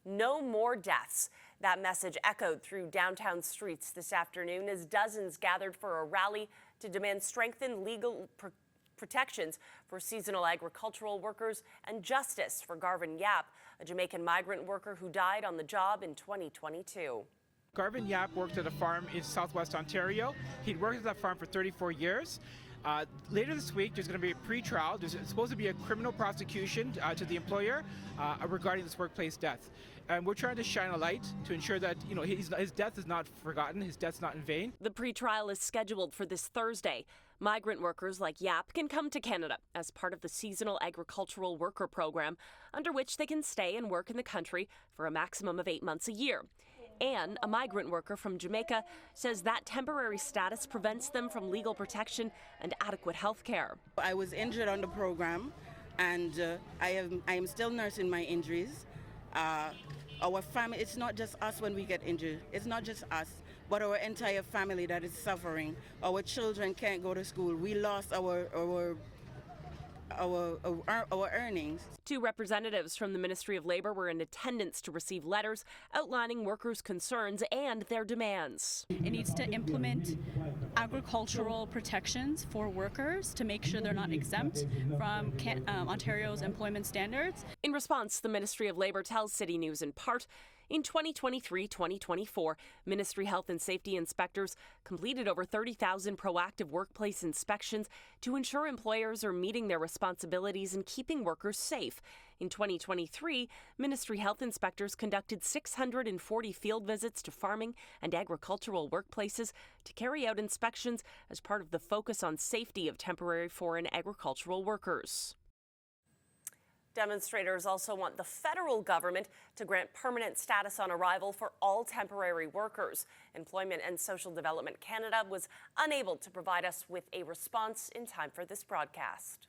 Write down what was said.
No more deaths. That message echoed through downtown streets this afternoon as dozens gathered for a rally to demand strengthened legal protections for seasonal agricultural workers and justice for Garvin Yap, a Jamaican migrant worker who died on the job in 2022. Garvin Yap worked at a farm in southwest Ontario. He'd worked at that farm for 34 years. Later this week, there's going to be a pre-trial. There's supposed to be a criminal prosecution to the employer regarding this workplace death. And we're trying to shine a light to ensure that his death is not forgotten, his death's not in vain. The pre-trial is scheduled for this Thursday. Migrant workers like Yap can come to Canada as part of the Seasonal Agricultural Worker Program, under which they can stay and work in the country for a maximum of 8 months a year. Anne, a migrant worker from Jamaica, says that temporary status prevents them from legal protection and adequate health care. I was injured on the program, and I am still nursing my injuries. Our family, it's not just us when we get injured. It's not just us, but our entire family that is suffering. Our children can't go to school. We lost our earnings. Two representatives from the Ministry of Labour were in attendance to receive letters outlining workers' concerns and their demands. It needs to implement agricultural protections for workers to make sure they're not exempt from Ontario's employment standards. In response, the Ministry of Labour tells City News in part, in 2023-2024, Ministry Health and Safety inspectors completed over 30,000 proactive workplace inspections to ensure employers are meeting their responsibilities and keeping workers safe. In 2023, Ministry Health inspectors conducted 640 field visits to farming and agricultural workplaces to carry out inspections as part of the focus on safety of temporary foreign agricultural workers. Demonstrators also want the federal government to grant permanent status on arrival for all temporary workers. Employment and Social Development Canada was unable to provide us with a response in time for this broadcast.